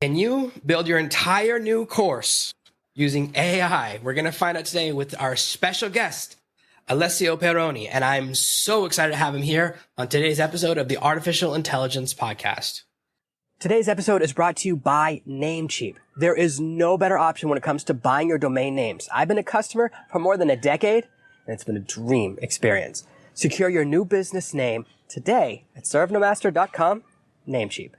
Can you build your entire new course using AI? We're going to find out today with our special guest, Alessio Pieroni, and I'm so excited to have him here on today's episode of the Artificial Intelligence Podcast. Today's episode is brought to you by Namecheap. There is no better option when it comes to buying your domain names. I've been a customer for more than a decade, and it's been a dream experience. Secure your new business name today at servenomaster.com, Namecheap.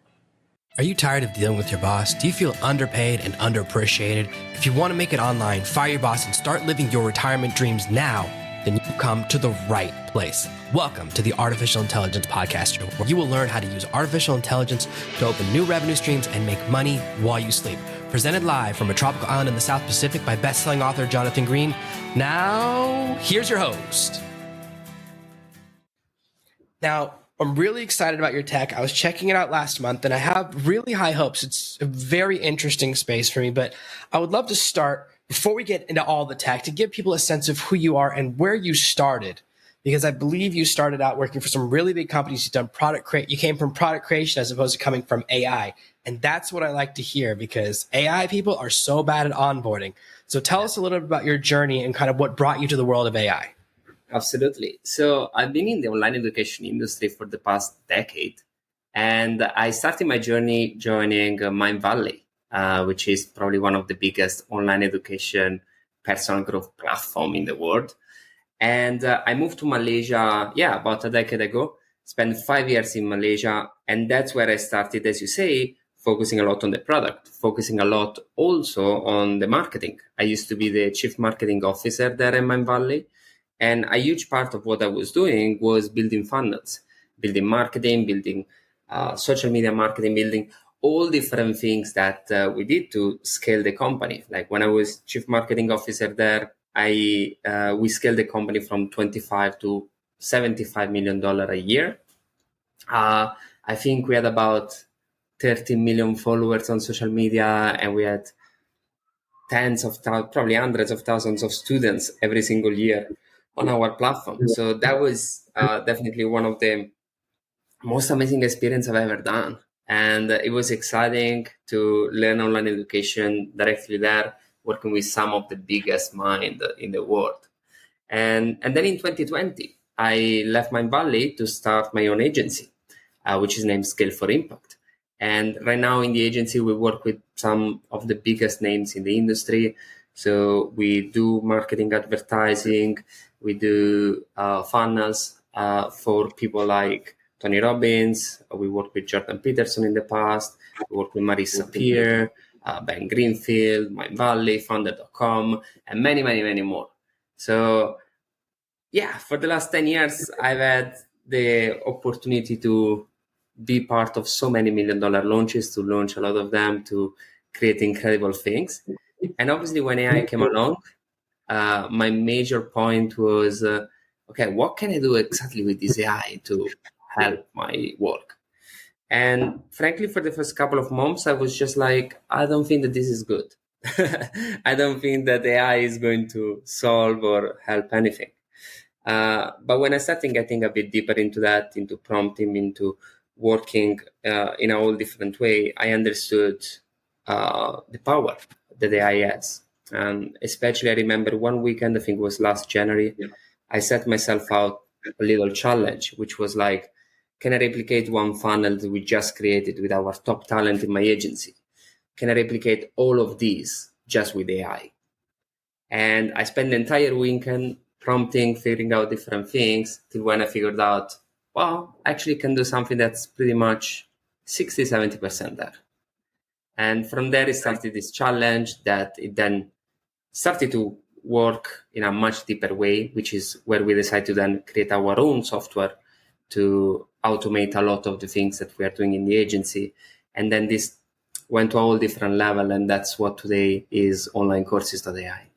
Are you tired of dealing with your boss? Do you feel underpaid and underappreciated? If you want to make it online, fire your boss, and start living your retirement dreams now, then you come to the right place. Welcome to the Artificial Intelligence Podcast Show, where you will learn how to use artificial intelligence to open new revenue streams and make money while you sleep. Presented live from a tropical island in the South Pacific by best-selling author Jonathan Green. Now, here's your host. Now, I'm really excited about your tech. I was checking it out last month, and I have really high hopes. It's a very interesting space for me, but I would love to start, before we get into all the tech, to give people a sense of who you are and where you started, because I believe you started out working for some really big companies. You've done you came from product creation as opposed to coming from AI, and that's what I like to hear, because AI people are so bad at onboarding. So tell us a little bit about your journey and kind of what brought you to the world of AI. Absolutely. So I've been in the online education industry for the past decade, and I started my journey joining Mindvalley, which is probably one of the biggest online education personal growth platform in the world. And I moved to Malaysia, about a decade ago, spent 5 years in Malaysia. And that's where I started, as you say, focusing a lot on the product, focusing a lot also on the marketing. I used to be the chief marketing officer there in Mindvalley. And a huge part of what I was doing was building funnels, building marketing, building social media marketing, building all different things that we did to scale the company. Like when I was chief marketing officer there, we scaled the company from $25 to $75 million a year. I think we had about 13 million followers on social media, and we had probably hundreds of thousands of students every single year on our platform. So that was definitely one of the most amazing experience I've ever done. And it was exciting to learn online education directly there, working with some of the biggest minds in the world. And then in 2020, I left Mindvalley to start my own agency, which is named Scale for Impact. And right now in the agency, we work with some of the biggest names in the industry. So we do marketing, advertising, we do funnels for people like Tony Robbins. We work with Jordan Peterson in the past. We work with Marissa Peer, Ben Greenfield, Mindvalley, Founder.com, and many, many, many more. So for the last 10 years, I've had the opportunity to be part of so many $1 million launches, to launch a lot of them, to create incredible things. And obviously when AI came along, my major point was, what can I do exactly with this AI to help my work? And frankly, for the first couple of months, I was just like, I don't think that this is good. I don't think that AI is going to solve or help anything. But when I started getting a bit deeper into that, into prompting, into working in a whole different way, I understood the power that AI has. And especially I remember one weekend, I think it was last January, I set myself out a little challenge, which was like, can I replicate one funnel that we just created with our top talent in my agency? Can I replicate all of these just with AI? And I spent the entire weekend prompting, figuring out different things, till when I figured out, I actually can do something that's pretty much 60, 70% there. And from there, it started this challenge that it then started to work in a much deeper way, which is where we decided to then create our own software to automate a lot of the things that we are doing in the agency. And then this went to a whole different level, and that's what today is onlinecourses.ai.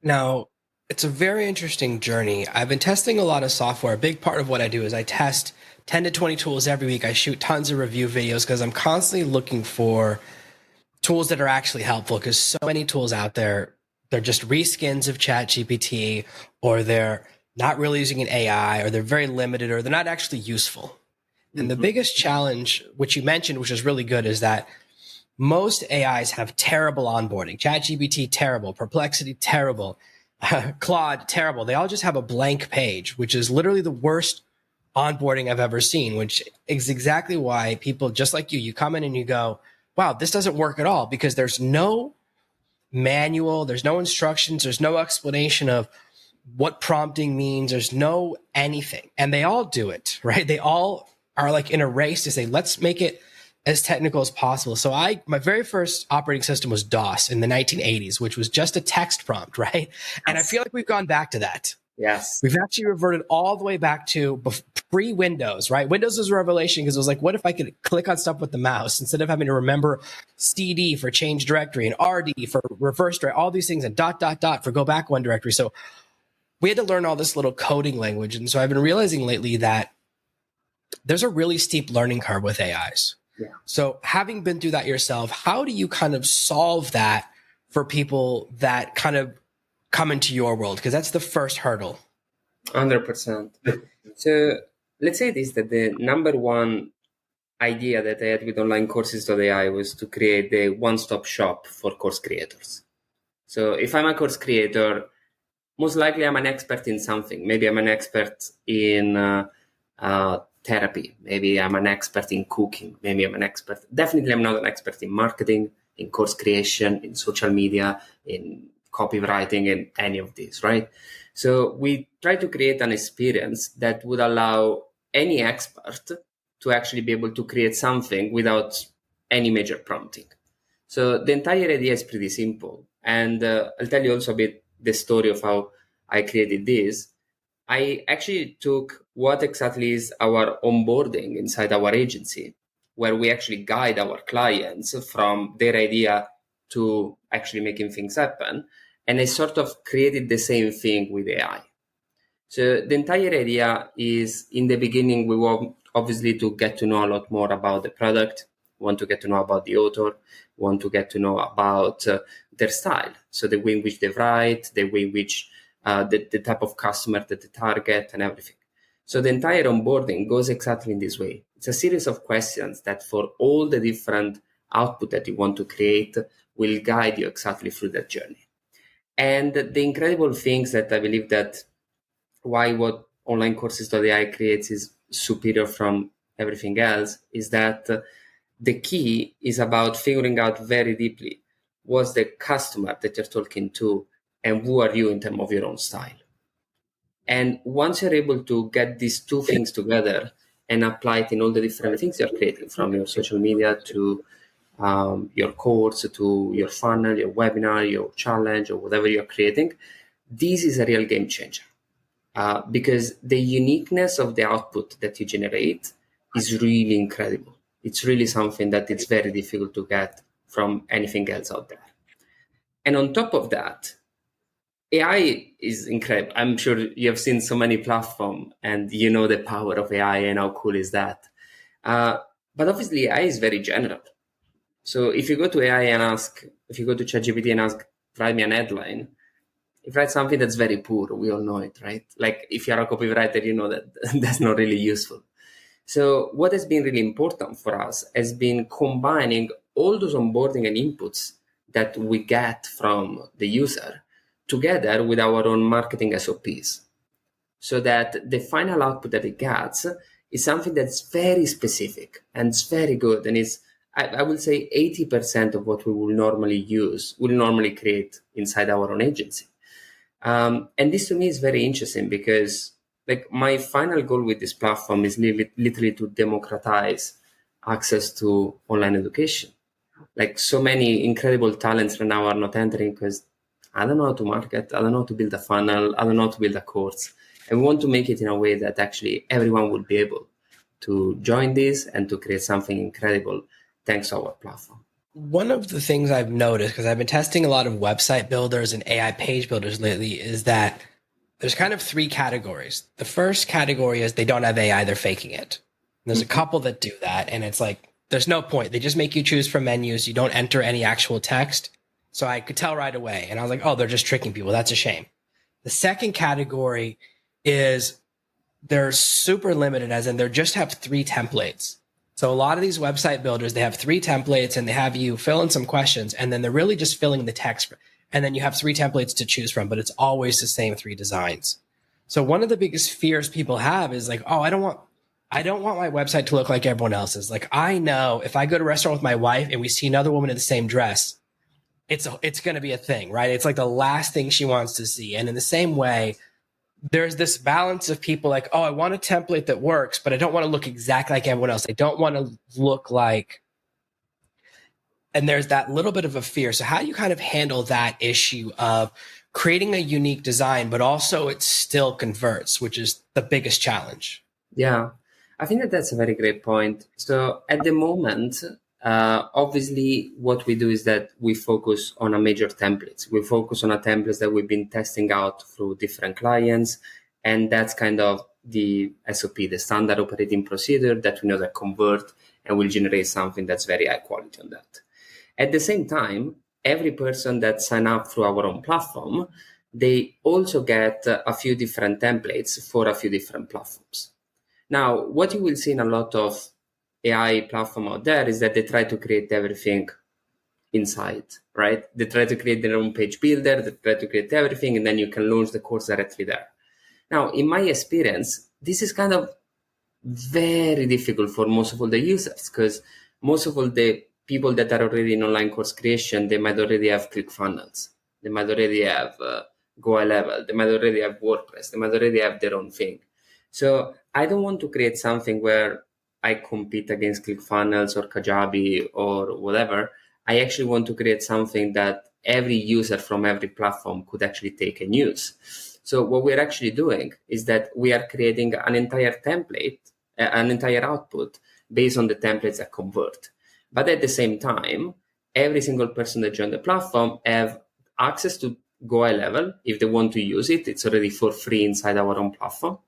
Now, it's a very interesting journey. I've been testing a lot of software. A big part of what I do is I test 10 to 20 tools every week. I shoot tons of review videos because I'm constantly looking for tools that are actually helpful, because so many tools out there, they're just reskins of ChatGPT, or they're not really using an AI, or they're very limited, or they're not actually useful. And the biggest challenge, which you mentioned, which is really good, is that most AIs have terrible onboarding. ChatGPT, terrible. Perplexity, terrible. Claude, terrible. They all just have a blank page, which is literally the worst onboarding I've ever seen, which is exactly why people just like you come in and you go, wow, this doesn't work at all, because there's no manual, there's no instructions, there's no explanation of what prompting means, there's no anything. And they all do it, right? They all are like in a race to say, let's make it as technical as possible. So my very first operating system was DOS in the 1980s, which was just a text prompt, right? And I feel like we've gone back to that. Yes. We've actually reverted all the way back to pre-Windows, right? Windows was a revelation because it was like, what if I could click on stuff with the mouse instead of having to remember CD for change directory and RD for reverse directory, all these things, and ... for go back one directory. So we had to learn all this little coding language. And so I've been realizing lately that there's a really steep learning curve with AIs. Yeah. So having been through that yourself, how do you kind of solve that for people that kind of come into your world? Because that's the first hurdle. 100%. So let's say this, that the number one idea that I had with online courses.ai was to create the one-stop shop for course creators. So if I'm a course creator, most likely I'm an expert in something. Maybe I'm an expert in therapy. Maybe I'm an expert in cooking. Maybe I'm an expert. Definitely I'm not an expert in marketing, in course creation, in social media, in copywriting, and any of these, right? So we try to create an experience that would allow any expert to actually be able to create something without any major prompting. So the entire idea is pretty simple. And I'll tell you also a bit the story of how I created this. I actually took what exactly is our onboarding inside our agency, where we actually guide our clients from their idea to actually making things happen. And I sort of created the same thing with AI. So the entire idea is, in the beginning, we want obviously to get to know a lot more about the product, want to get to know about the author, want to get to know about their style. So the way in which they write, the way in which the type of customer that they target and everything. So the entire onboarding goes exactly in this way. It's a series of questions that for all the different output that you want to create will guide you exactly through that journey. And the incredible things that I believe that why what online courses.ai creates is superior from everything else is that the key is about figuring out very deeply what's the customer that you're talking to and who are you in terms of your own style. And once you're able to get these two things together and apply it in all the different things you're creating, from your social media to your course, to your funnel, your webinar, your challenge, or whatever you're creating, this is a real game changer. Because the uniqueness of the output that you generate is really incredible. It's really something that it's very difficult to get from anything else out there. And on top of that, AI is incredible. I'm sure you have seen so many platforms and you know the power of AI and how cool is that. But obviously AI is very general. So if you go to AI and if you go to ChatGPT and ask, write me an headline, if you write something that's very poor, we all know it, right? Like if you're a copywriter, you know that that's not really useful. So what has been really important for us has been combining all those onboarding and inputs that we get from the user together with our own marketing SOPs, so that the final output that it gets is something that's very specific and it's very good. And it's, I would say 80% of what we will normally create inside our own agency. And this to me is very interesting because like my final goal with this platform is literally to democratize access to online education. Like so many incredible talents right now are not entering because I don't know how to market, I don't know how to build a funnel, I don't know how to build a course. And we want to make it in a way that actually everyone will be able to join this and to create something incredible thanks to our platform. One of the things I've noticed, because I've been testing a lot of website builders and AI page builders lately, is that there's kind of three categories. The first category is they don't have AI, they're faking it. There's a couple that do that, and it's like, there's no point. They just make you choose from menus. You don't enter any actual text. So I could tell right away. And I was like, oh, they're just tricking people. That's a shame. The second category is they're super limited, as in they just have 3 templates. So a lot of these website builders, they have 3 templates and they have you fill in some questions, and then they're really just filling the text. And then you have 3 templates to choose from, but it's always the same 3 designs. So one of the biggest fears people have is like, oh, I don't want my website to look like everyone else's. Like, I know if I go to a restaurant with my wife and we see another woman in the same dress, it's going to be a thing, right? It's like the last thing she wants to see. And in the same way, there's this balance of people like, oh, I want a template that works, but I don't want to look exactly like everyone else. I don't want to look like, and there's that little bit of a fear. So how do you kind of handle that issue of creating a unique design, but also it still converts, which is the biggest challenge? Yeah, I think that that's a very great point. So at the moment, obviously, what we do is that we focus on a major templates. We focus on a templates that we've been testing out through different clients, and that's kind of the SOP, the standard operating procedure that we know that convert and will generate something that's very high quality on that. At the same time, every person that sign up through our own platform, they also get a few different templates for a few different platforms. Now, what you will see in a lot of AI platform out there is that they try to create everything inside, right? They try to create their own page builder, they try to create everything, and then you can launch the course directly there. Now, in my experience, this is kind of very difficult for most of all the users, because most of all the people that are already in online course creation, they might already have ClickFunnels, they might already have Go Level, they might already have WordPress, they might already have their own thing. So I don't want to create something where I compete against ClickFunnels or Kajabi or whatever. I actually want to create something that every user from every platform could actually take and use. So what we're actually doing is that we are creating an entire template, an entire output based on the templates that convert. But at the same time, every single person that joined the platform have access to Go Level. If they want to use it, it's already for free inside our own platform.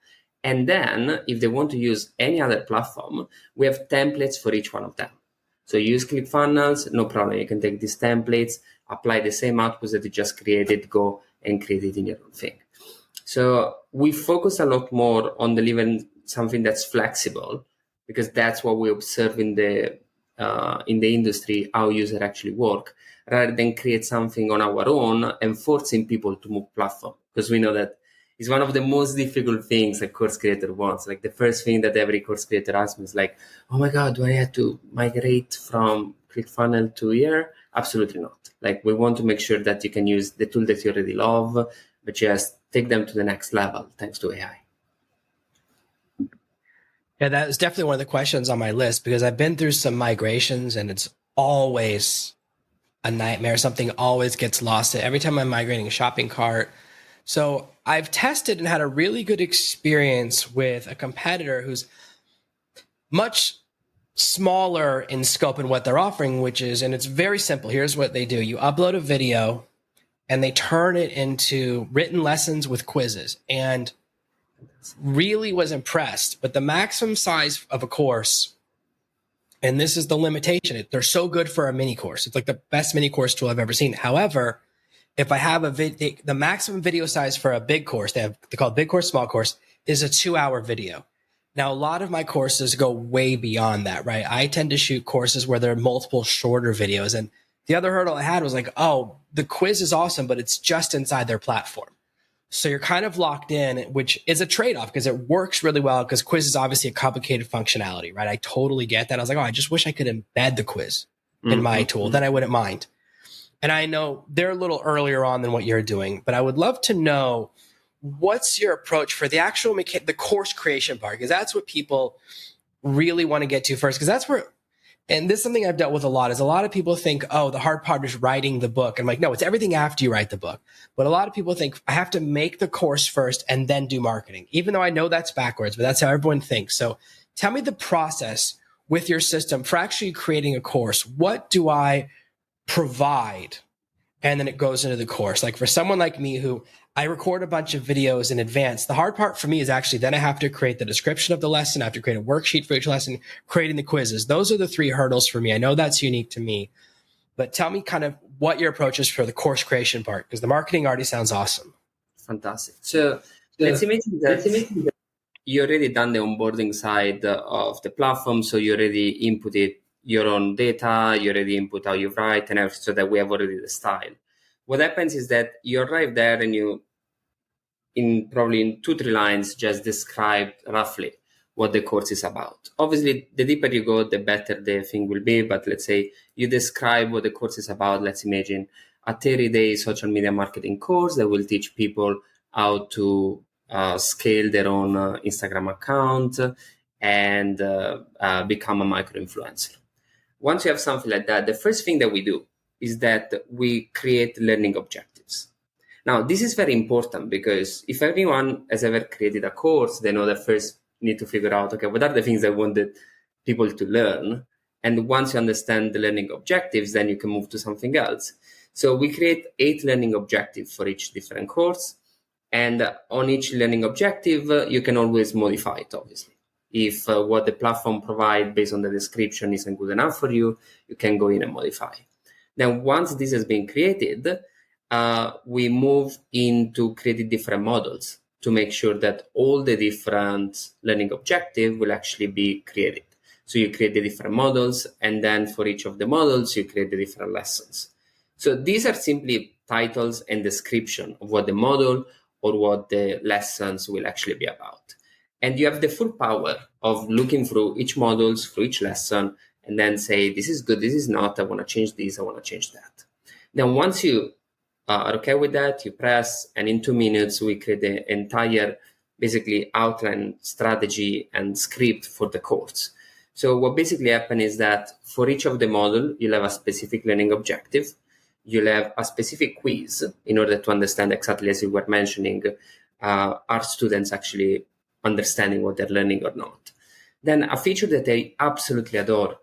And then if they want to use any other platform, we have templates for each one of them. So use ClickFunnels, no problem. You can take these templates, apply the same outputs that you just created, go and create it in your own thing. So we focus a lot more on delivering something that's flexible, because that's what we observe in the industry, how users actually work, rather than create something on our own and forcing people to move platform. Because we know that it's one of the most difficult things a course creator wants. Like the first thing that every course creator asks me is like, oh my God, do I have to migrate from ClickFunnels to here? Absolutely not. Like we want to make sure that you can use the tool that you already love, but just take them to the next level thanks to AI. Yeah, that is definitely one of the questions on my list, because I've been through some migrations and it's always a nightmare. Something always gets lost every time I'm migrating a shopping cart. So I've tested and had a really good experience with a competitor who's much smaller in scope and what they're offering, which is, and it's very simple. Here's what they do. You upload a video and they turn it into written lessons with quizzes, and really was impressed. But the maximum size of a course, and this is the limitation, they're so good for a mini course. It's like the best mini course tool I've ever seen. However, if I have the maximum video size for a big course, they call it big course, small course, is a 2-hour video. Now, a lot of my courses go way beyond that, right? I tend to shoot courses where there are multiple shorter videos. And the other hurdle I had was like, oh, the quiz is awesome, but it's just inside their platform. So you're kind of locked in, which is a trade-off because it works really well, because quiz is obviously a complicated functionality, right? I totally get that. I was like, oh, I just wish I could embed the quiz in my tool. Then I wouldn't mind. And I know they're a little earlier on than what you're doing, but I would love to know, what's your approach for the actual the course creation part? Because that's what people really want to get to first. Because that's where, and this is something I've dealt with a lot, is a lot of people think, oh, the hard part is writing the book. I'm like, no, it's everything after you write the book. But a lot of people think I have to make the course first and then do marketing, even though I know that's backwards, but that's how everyone thinks. So tell me the process with your system for actually creating a course. What do I provide? And then it goes into the course. Like for someone like me, who I record a bunch of videos in advance, the hard part for me is actually then I have to create the description of the lesson. I have to create a worksheet for each lesson, creating the quizzes. Those are the 3 hurdles for me. I know that's unique to me, but tell me kind of what your approach is for the course creation part, because the marketing already sounds awesome. Fantastic. So let's imagine that you already done the onboarding side of the platform, so you already inputted your own data, you already input how you write and everything, so that we have already the style. What happens is that you arrive there and you, in probably in 2-3 lines, just describe roughly what the course is about. Obviously, the deeper you go, the better the thing will be. But let's say you describe what the course is about. Let's imagine a 30-day social media marketing course that will teach people how to scale their own Instagram account and become a micro influencer. Once you have something like that, the first thing that we do is that we create learning objectives. Now, this is very important because if anyone has ever created a course, they know that first you need to figure out, okay, what are the things I wanted people to learn? And once you understand the learning objectives, then you can move to something else. So we create 8 learning objectives for each different course. And on each learning objective, you can always modify it, obviously. If what the platform provides based on the description isn't good enough for you, you can go in and modify. Then once this has been created, we move into creating different models to make sure that all the different learning objectives will actually be created. So you create the different models, and then for each of the models, you create the different lessons. So these are simply titles and description of what the model or what the lessons will actually be about. And you have the full power of looking through each models, through each lesson, and then say, this is good, this is not, I want to change this, I want to change that. Then once you are okay with that, you press, and in 2 minutes, we create the entire, basically, outline, strategy, and script for the course. So what basically happens is that for each of the model, you'll have a specific learning objective. You'll have a specific quiz in order to understand exactly, as you were mentioning, are students actually understanding what they're learning or not. Then a feature that I absolutely adore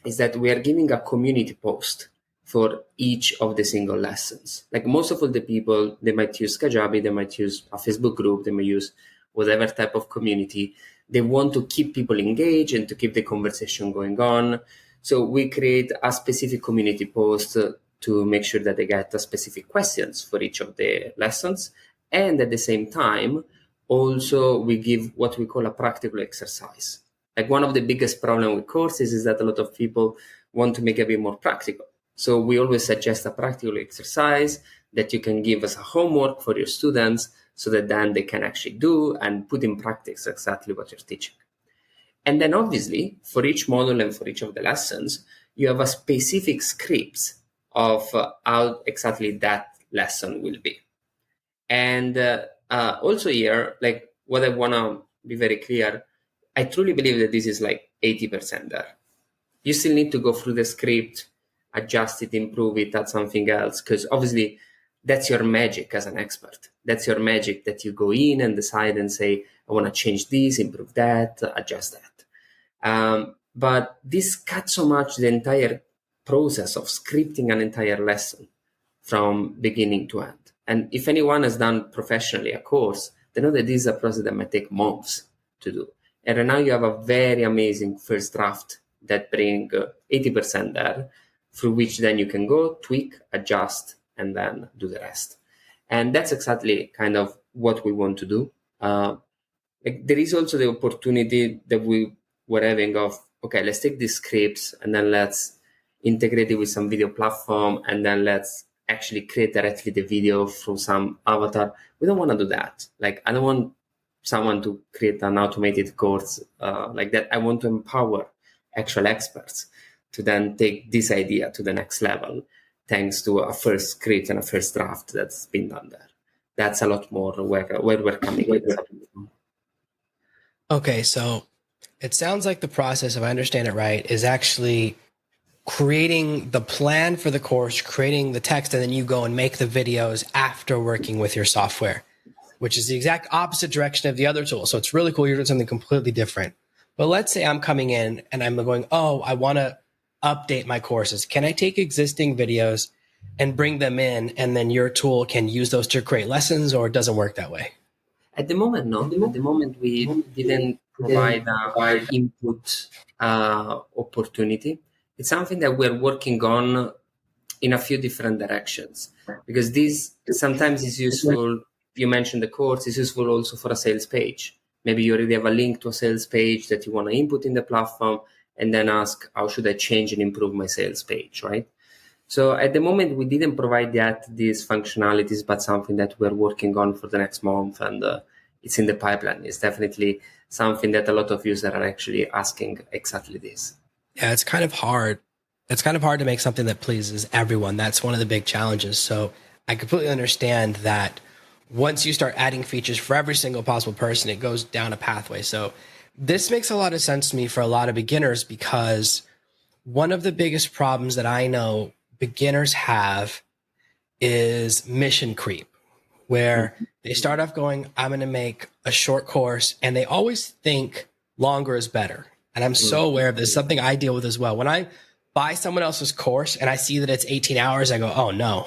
is that we are giving a community post for each of the single lessons. Like most of all the people, they might use Kajabi, they might use a Facebook group, they may use whatever type of community. They want to keep people engaged and to keep the conversation going on. So we create a specific community post to make sure that they get specific questions for each of the lessons. And at the same time, also we give what we call a practical exercise. Like one of the biggest problems with courses is that a lot of people want to make it a bit more practical. So we always suggest a practical exercise that you can give as a homework for your students so that then they can actually do and put in practice exactly what you're teaching. And then obviously for each module and for each of the lessons, you have a specific scripts of how exactly that lesson will be. And also here, like what I want to be very clear, I truly believe that this is like 80% there. You still need to go through the script, adjust it, improve it, add something else, because obviously that's your magic as an expert. That's your magic that you go in and decide and say, I want to change this, improve that, adjust that. But this cuts so much the entire process of scripting an entire lesson from beginning to end. And if anyone has done professionally a course, they know that this is a process that might take months to do. And right now you have a very amazing first draft that bring 80% there, through which then you can go, tweak, adjust, and then do the rest. And that's exactly kind of what we want to do. There is also the opportunity that we were having of, okay, let's take these scripts and then let's integrate it with some video platform, and then let's actually create directly the video from some avatar. We don't want to do that. Like, I don't want someone to create an automated course like that. I want to empower actual experts to then take this idea to the next level, thanks to a first script and a first draft that's been done there. That's a lot more where we're coming with. Okay, so it sounds like the process, if I understand it right, is actually creating the plan for the course, creating the text, and then you go and make the videos after working with your software, which is the exact opposite direction of the other tool. So it's really cool. You're doing something completely different. But let's say I'm coming in and I'm going, oh, I want to update my courses. Can I take existing videos and bring them in, and then your tool can use those to create lessons, or it doesn't work that way? At the moment, no. At the moment, we didn't provide an input opportunity. It's something that we're working on in a few different directions, because this sometimes is useful. You mentioned the course is useful also for a sales page, Maybe you already have a link to a sales page that you want to input in the platform, and then ask, how should I change and improve my sales page, right? So at the moment, we didn't provide yet these functionalities, but something that we're working on for the next month, and it's in the pipeline. It's definitely something that a lot of users are actually asking exactly this. Yeah, it's kind of hard. It's kind of hard to make something that pleases everyone. That's one of the big challenges. So I completely understand that once you start adding features for every single possible person, it goes down a pathway. So this makes a lot of sense to me for a lot of beginners, because one of the biggest problems that I know beginners have is mission creep, where they start off going, I'm going to make a short course, and they always think longer is better. And I'm so aware of this, something I deal with as well. When I buy someone else's course and I see that it's 18 hours, I go, oh no.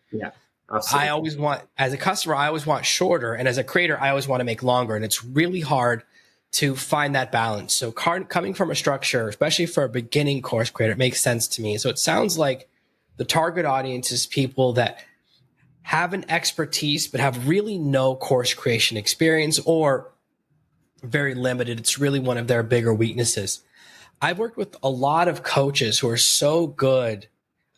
Yeah, absolutely. I always want, as a customer, I always want shorter. And as a creator, I always want to make longer. And it's really hard to find that balance. So coming from a structure, especially for a beginning course creator, it makes sense to me. So it sounds like the target audience is people that have an expertise, but have really no course creation experience, or very limited. It's really one of their bigger weaknesses. I've worked with a lot of coaches who are so good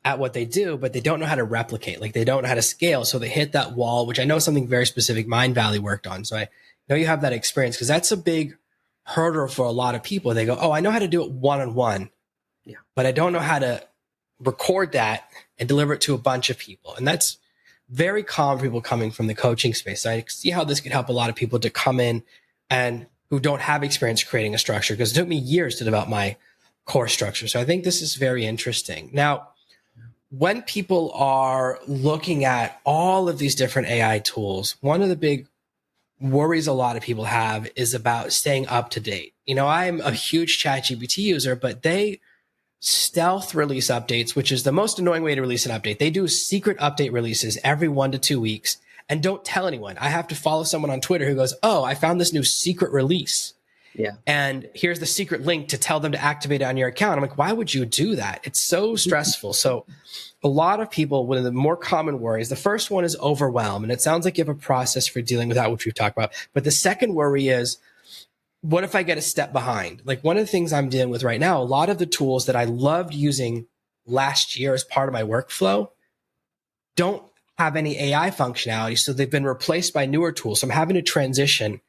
at what they do, but they don't know how to replicate. Like, they don't know how to scale. So they hit that wall, which I know is something very specific Mind Valley worked on. So I know you have that experience, because that's a big hurdle for a lot of people. They go, oh, I know how to do it one-on-one, but I don't know how to record that and deliver it to a bunch of people. And that's very common for people coming from the coaching space. So I see how this could help a lot of people to come in and who don't have experience creating a structure, because it took me years to develop my course structure. So I think this is very interesting. Now, when people are looking at all of these different AI tools, one of the big worries a lot of people have is about staying up to date. You know, I'm a huge ChatGPT user, but they stealth release updates, which is the most annoying way to release an update. They do secret update releases every 1 to 2 weeks and don't tell anyone. I have to follow someone on Twitter who goes, oh, I found this new secret release. Yeah. And here's the secret link to tell them to activate it on your account. I'm like, why would you do that? It's so stressful. So a lot of people, one of the more common worries, the first one is overwhelm. And it sounds like you have a process for dealing with that, which we've talked about. But the second worry is, what if I get a step behind? Like, one of the things I'm dealing with right now, a lot of the tools that I loved using last year as part of my workflow don't have any AI functionality. So they've been replaced by newer tools. So I'm having to transition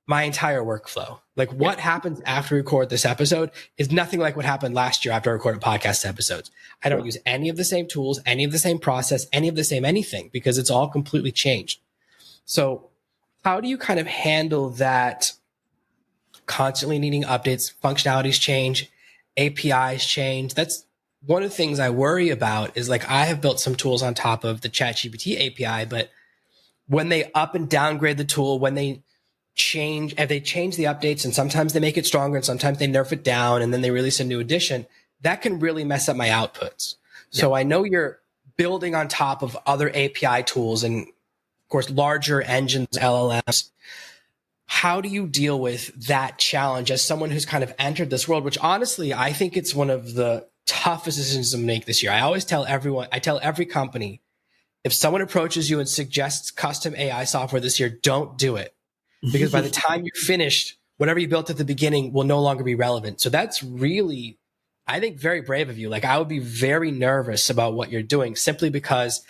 my entire workflow. Like, what happens after we record this episode is nothing like what happened last year after I recorded podcast episodes. I don't use any of the same tools, any of the same process, any of the same anything, because it's all completely changed. So how do you kind of handle that constantly needing updates, functionalities change, APIs change? That's one of the things I worry about. Is like, I have built some tools on top of the ChatGPT API, but when they up and downgrade the tool, when they change, and they change the updates, and sometimes they make it stronger and sometimes they nerf it down, and then they release a new edition, that can really mess up my outputs. So I know you're building on top of other API tools and, of course, larger engines, LLMs. How do you deal with that challenge as someone who's kind of entered this world, which honestly, I think it's one of the toughest decisions to make this year. I always tell everyone, I tell every company, if someone approaches you and suggests custom AI software this year, don't do it. Because by the time you're finished, whatever you built at the beginning will no longer be relevant. So that's really, I think, very brave of you. Like, I would be very nervous about what you're doing, simply because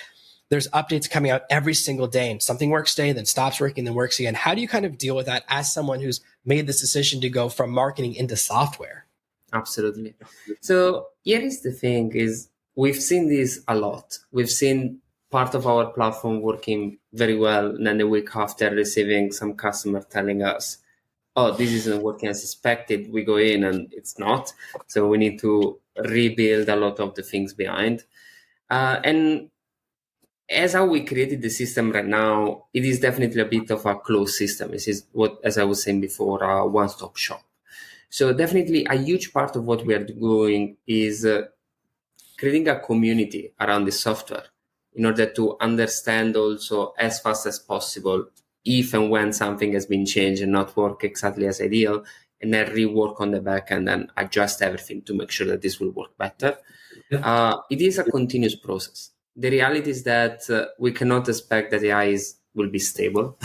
there's updates coming out every single day, and something works today, then stops working, then works again. How do you kind of deal with that as someone who's made this decision to go from marketing into software? Absolutely. So here is the thing: is we've seen this a lot. We've seen part of our platform working very well, and then the week after receiving some customer telling us, oh, this isn't working as expected. We go in and it's not. So we need to rebuild a lot of the things behind. And as how we created the system right now, it is definitely a bit of a closed system. This is what, as I was saying before, a one-stop shop. So definitely a huge part of what we are doing is creating a community around the software in order to understand also as fast as possible if and when something has been changed and not work exactly as ideal, and then rework on the back and then adjust everything to make sure that this will work better. It is a continuous process. The reality is that we cannot expect that AI is will be stable,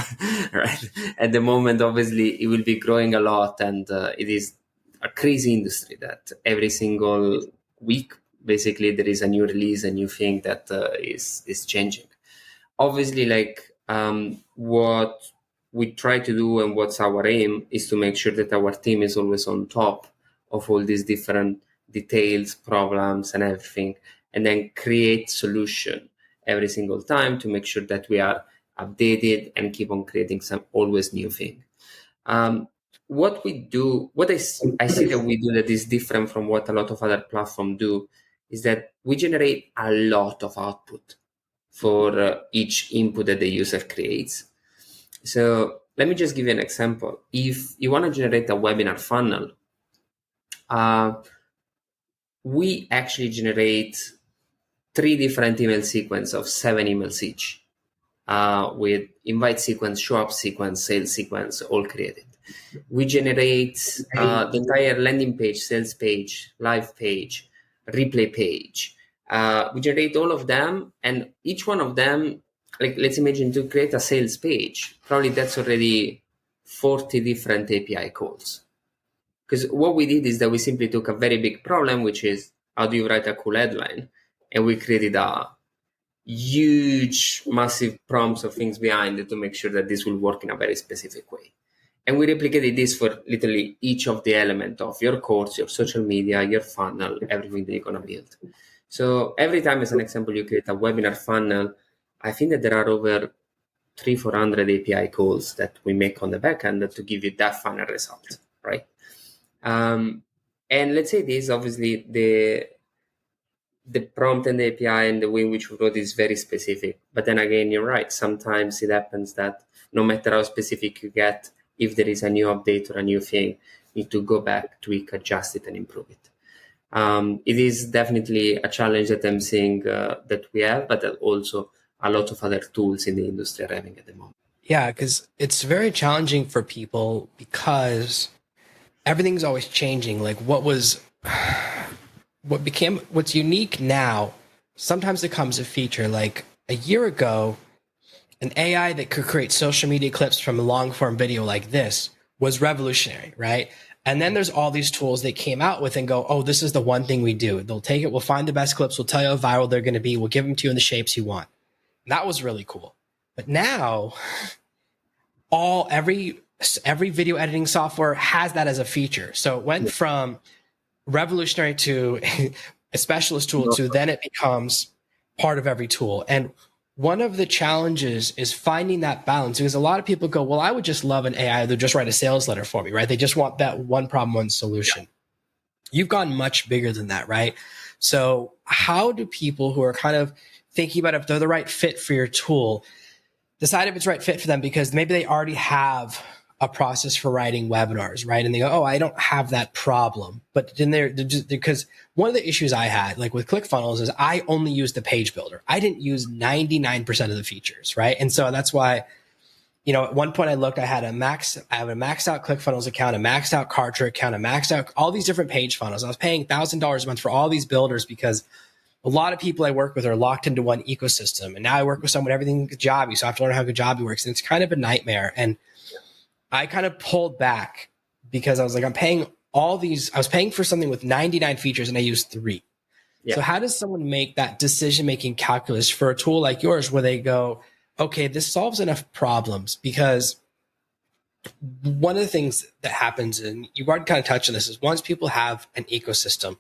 right? At the moment, obviously, it will be growing a lot, and it is a crazy industry that every single week, basically, there is a new release, a new thing that is changing. Obviously, like what we try to do and what's our aim is to make sure that our team is always on top of all these different details, problems, and everything, and then create solution every single time to make sure that we are updated and keep on creating some always new thing. What we do, I see that we do that is different from what a lot of other platforms do, is that we generate a lot of output for each input that the user creates. So let me just give you an example. If you want to generate a webinar funnel, we actually generate 3 different email sequence of 7 emails each, with invite sequence, show up sequence, sales sequence, all created. We generate the entire landing page, sales page, live page, replay page. We generate all of them, and each one of them, like let's imagine to create a sales page, probably that's already 40 different API calls. Because what we did is that we simply took a very big problem, which is how do you write a cool headline? And we created a huge, massive prompts of things behind it to make sure that this will work in a very specific way. And we replicated this for literally each of the element of your course, your social media, your funnel, everything that you're going to build. So every time, as an example, you create a webinar funnel, I think that there are over 300-400 API calls that we make on the backend to give you that final result, right? And let's say this, obviously, the prompt and the API and the way in which we wrote is very specific. But then again, you're right. Sometimes it happens that no matter how specific you get, if there is a new update or a new thing, you need to go back, tweak, adjust it, and improve it. It is definitely a challenge that I'm seeing that we have, but that also a lot of other tools in the industry are having at the moment. Yeah, because it's very challenging for people because everything's always changing. Like what's unique now sometimes becomes a feature. Like a year ago, an AI that could create social media clips from a long form video like this was revolutionary, right? And then there's all these tools they came out with and go, oh, this is the one thing we do. They'll take it, we'll find the best clips, we'll tell you how viral they're going to be, we'll give them to you in the shapes you want. And that was really cool. But now every video editing software has that as a feature. So it went from revolutionary to a specialist tool to then it becomes part of every tool. And one of the challenges is finding that balance, because a lot of people go, well, I would just love an AI that just write a sales letter for me, right? They just want that one problem, one solution. Yeah. You've gone much bigger than that, right? So how do people who are kind of thinking about if they're the right fit for your tool decide if it's the right fit for them? Because maybe they already have a process for writing webinars, right? And they go, oh, I don't have that problem. But then because one of the issues I had, like with ClickFunnels, is I only used the page builder. I didn't use 99% of the features, right? And so that's why, at one point I looked, I have a maxed out ClickFunnels account, a maxed out Kartra account, a maxed out all these different page funnels. I was paying $1,000 a month for all these builders because a lot of people I work with are locked into one ecosystem. And now I work with someone, everything's Kajabi, so I have to learn how Kajabi works. And it's kind of a nightmare. And I kind of pulled back because I was like, I was paying for something with 99 features and I used 3. Yeah. So how does someone make that decision-making calculus for a tool like yours where they go, okay, this solves enough problems? Because one of the things that happens, and you've already kind of touched on this, is once people have an ecosystem,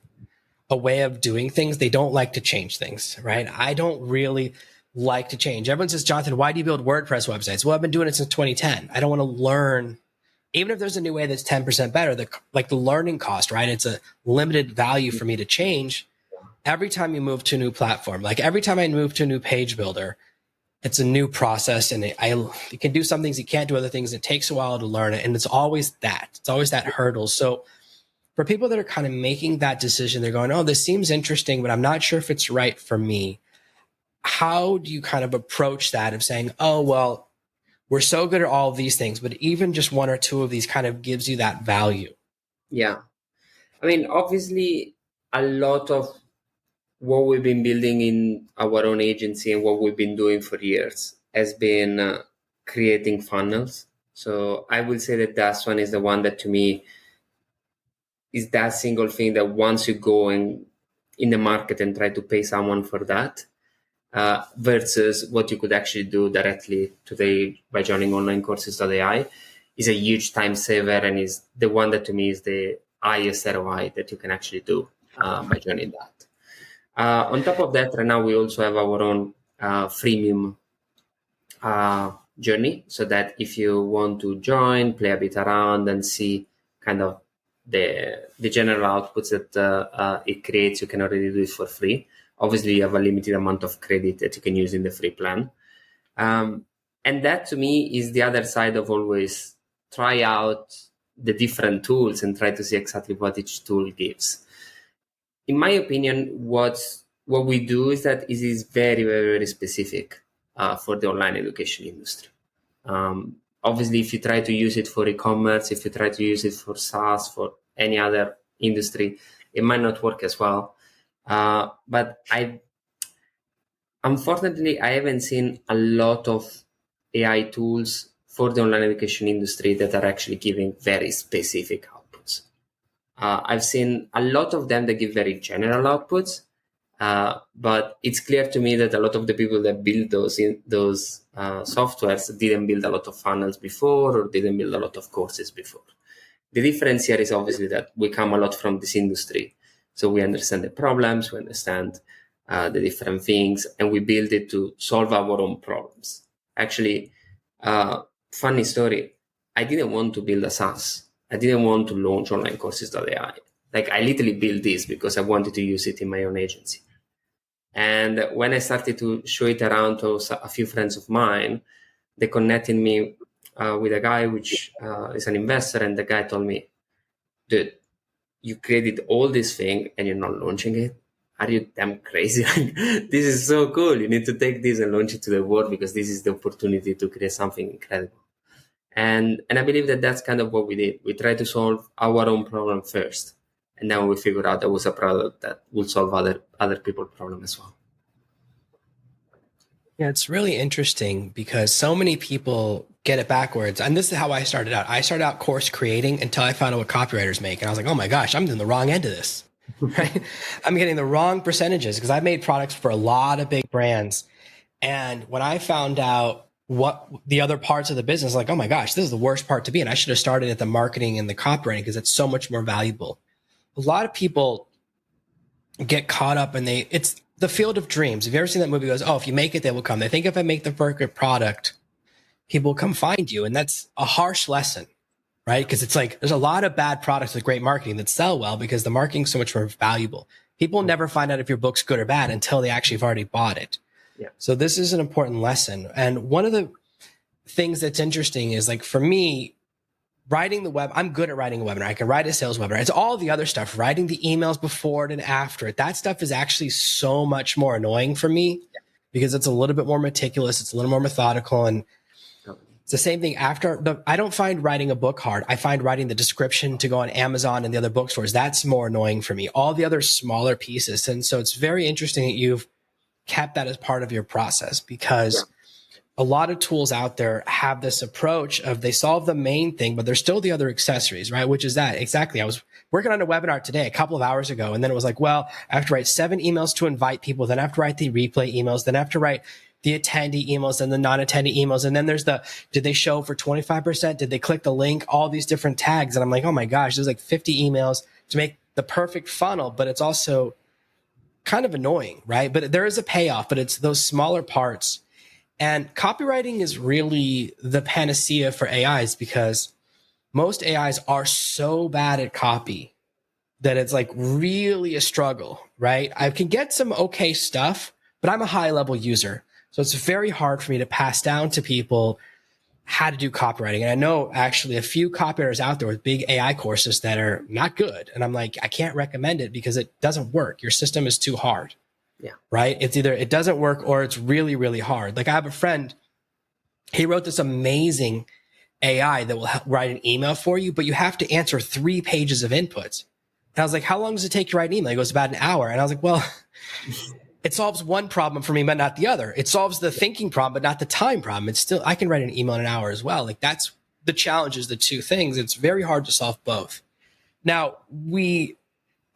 a way of doing things, they don't like to change things, right? I don't really like to change. Everyone says, Jonathan, why do you build WordPress websites? Well, I've been doing it since 2010. I don't want to learn, even if there's a new way that's 10% better, the learning cost, right? It's a limited value for me to change. Every time you move to a new platform, like every time I move to a new page builder, it's a new process, and it can do some things, you can't do other things. It takes a while to learn it. And it's always that hurdle. So for people that are kind of making that decision, they're going, oh, this seems interesting, but I'm not sure if it's right for me. How do you kind of approach that of saying, oh, well, we're so good at all of these things, but even just one or two of these kind of gives you that value? Yeah. I mean, obviously, a lot of what we've been building in our own agency and what we've been doing for years has been creating funnels. So I would say that that one is the one that to me is that single thing that once you go in the market and try to pay someone for that, versus what you could actually do directly today by joining online courses.ai is a huge time saver, and is the one that to me is the highest ROI that you can actually do by joining that. On top of that, right now we also have our own freemium journey, so that if you want to join, play a bit around, and see kind of the general outputs that it creates, you can already do it for free. Obviously, you have a limited amount of credit that you can use in the free plan. And that to me is the other side of always try out the different tools and try to see exactly what each tool gives. In my opinion, what we do is that it is very, very, very specific for the online education industry. Obviously, if you try to use it for e-commerce, if you try to use it for SaaS, for any other industry, it might not work as well. But unfortunately, I haven't seen a lot of AI tools for the online education industry that are actually giving very specific outputs. I've seen a lot of them that give very general outputs, but it's clear to me that a lot of the people that build those softwares didn't build a lot of funnels before, or didn't build a lot of courses before. The difference here is obviously that we come a lot from this industry, so we understand the problems, we understand the different things, and we build it to solve our own problems. Actually, funny story, I didn't want to build a SaaS. I didn't want to launch online courses.ai. Like, I literally built this because I wanted to use it in my own agency. And when I started to show it around to a few friends of mine, they connected me with a guy which is an investor, and the guy told me, dude, you created all this thing and you're not launching it? Are you damn crazy? This is so cool. You need to take this and launch it to the world, because this is the opportunity to create something incredible. And I believe that that's kind of what we did. We tried to solve our own problem first, and then we figured out there was a product that would solve other people's problem as well. Yeah, it's really interesting because so many people get it backwards. And this is how I started out. I started out course creating until I found out what copywriters make. And I was like, oh my gosh, I'm in the wrong end of this, right? I'm getting the wrong percentages because I've made products for a lot of big brands. And when I found out what the other parts of the business, like, oh my gosh, this is the worst part to be in. I should have started at the marketing and the copywriting because it's so much more valuable. A lot of people get caught up and it's the field of dreams. Have you ever seen that movie? It goes, oh, if you make it, they will come. They think if I make the perfect product, people will come find you. And that's a harsh lesson, right? Because it's like, there's a lot of bad products with great marketing that sell well because the marketing is so much more valuable. People never find out if your book's good or bad until they actually have already bought it. Yeah. So this is an important lesson. And one of the things that's interesting is, like, for me, writing the web, I'm good at writing a webinar. I can write a sales webinar. It's all the other stuff, writing the emails before it and after it. That stuff is actually so much more annoying for me because it's a little bit more meticulous. It's a little more methodical. And it's the same thing after. I don't find writing a book hard. I find writing the description to go on Amazon and the other bookstores. That's more annoying for me. All the other smaller pieces. And so it's very interesting that you've kept that as part of your process, because a lot of tools out there have this approach of they solve the main thing, but there's still the other accessories, right? Which is that exactly. I was working on a webinar today, a couple of hours ago, and then it was like, well, I have to write 7 emails to invite people, then I have to write the replay emails, then I have to write the attendee emails and the non-attendee emails. And then there's did they show for 25%? Did they click the link? All these different tags. And I'm like, oh my gosh, there's like 50 emails to make the perfect funnel, but it's also kind of annoying, right? But there is a payoff, but it's those smaller parts. And copywriting is really the panacea for AIs, because most AIs are so bad at copy that it's like really a struggle, right? I can get some okay stuff, but I'm a high level user. So it's very hard for me to pass down to people how to do copywriting. And I know actually a few copywriters out there with big AI courses that are not good. And I'm like, I can't recommend it because it doesn't work. Your system is too hard. Yeah. Right. It's either it doesn't work or it's really, really hard. Like, I have a friend, he wrote this amazing AI that will write an email for you, but you have to answer 3 pages of inputs. And I was like, how long does it take you to write an email? He goes, about an hour. And I was like, well, it solves one problem for me, but not the other. It solves the thinking problem, but not the time problem. It's still, I can write an email in an hour as well. Like that's the challenge is the two things. It's very hard to solve both. Now, the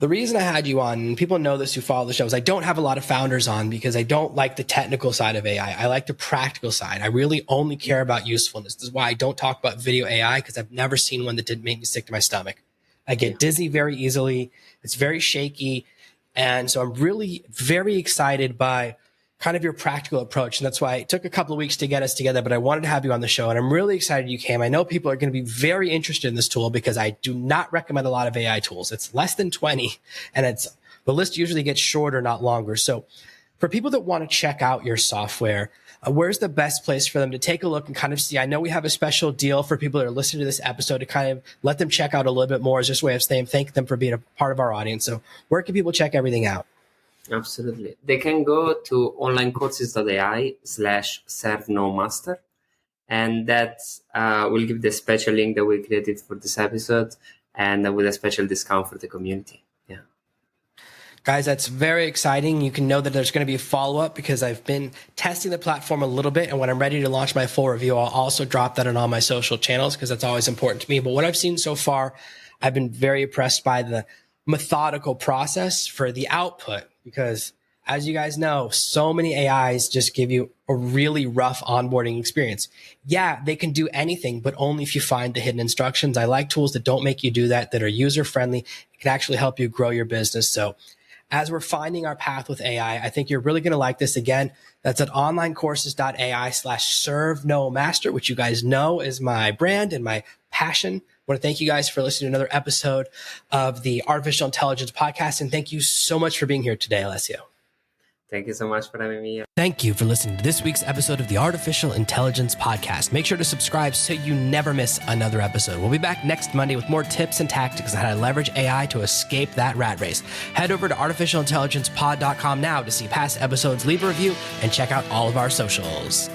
reason I had you on, and people know this who follow the show, is I don't have a lot of founders on because I don't like the technical side of AI. I like the practical side. I really only care about usefulness. This is why I don't talk about video AI, because I've never seen one that didn't make me sick to my stomach. I get dizzy very easily. It's very shaky. And so I'm really very excited by kind of your practical approach. And that's why it took a couple of weeks to get us together, but I wanted to have you on the show. And I'm really excited you came. I know people are going to be very interested in this tool because I do not recommend a lot of AI tools. It's less than 20 and the list usually gets shorter, not longer. So for people that want to check out your software, where's the best place for them to take a look and kind of see? I know we have a special deal for people that are listening to this episode to kind of let them check out a little bit more as just a way of saying thank them for being a part of our audience. So where can people check everything out? Absolutely. They can go to onlinecourses.ai/serve-no-master. And that will give the special link that we created for this episode and with a special discount for the community. Yeah. Guys, that's very exciting. You can know that there's going to be a follow-up because I've been testing the platform a little bit. And when I'm ready to launch my full review, I'll also drop that on all my social channels because that's always important to me. But what I've seen so far, I've been very impressed by the methodical process for the output because as you guys know, so many AIs just give you a really rough onboarding experience. Yeah, they can do anything, but only if you find the hidden instructions. I like tools that don't make you do that are user-friendly. It can actually help you grow your business. So as we're finding our path with AI, I think you're really going to like this. Again, that's at onlinecourses.ai/serve-no-master, which you guys know is my brand and my passion. I want to thank you guys for listening to another episode of the Artificial Intelligence Podcast. And thank you so much for being here today, Alessio. Thank you so much for having me. Thank you for listening to this week's episode of the Artificial Intelligence Podcast. Make sure to subscribe so you never miss another episode. We'll be back next Monday with more tips and tactics on how to leverage AI to escape that rat race. Head over to artificialintelligencepod.com now to see past episodes, leave a review, and check out all of our socials.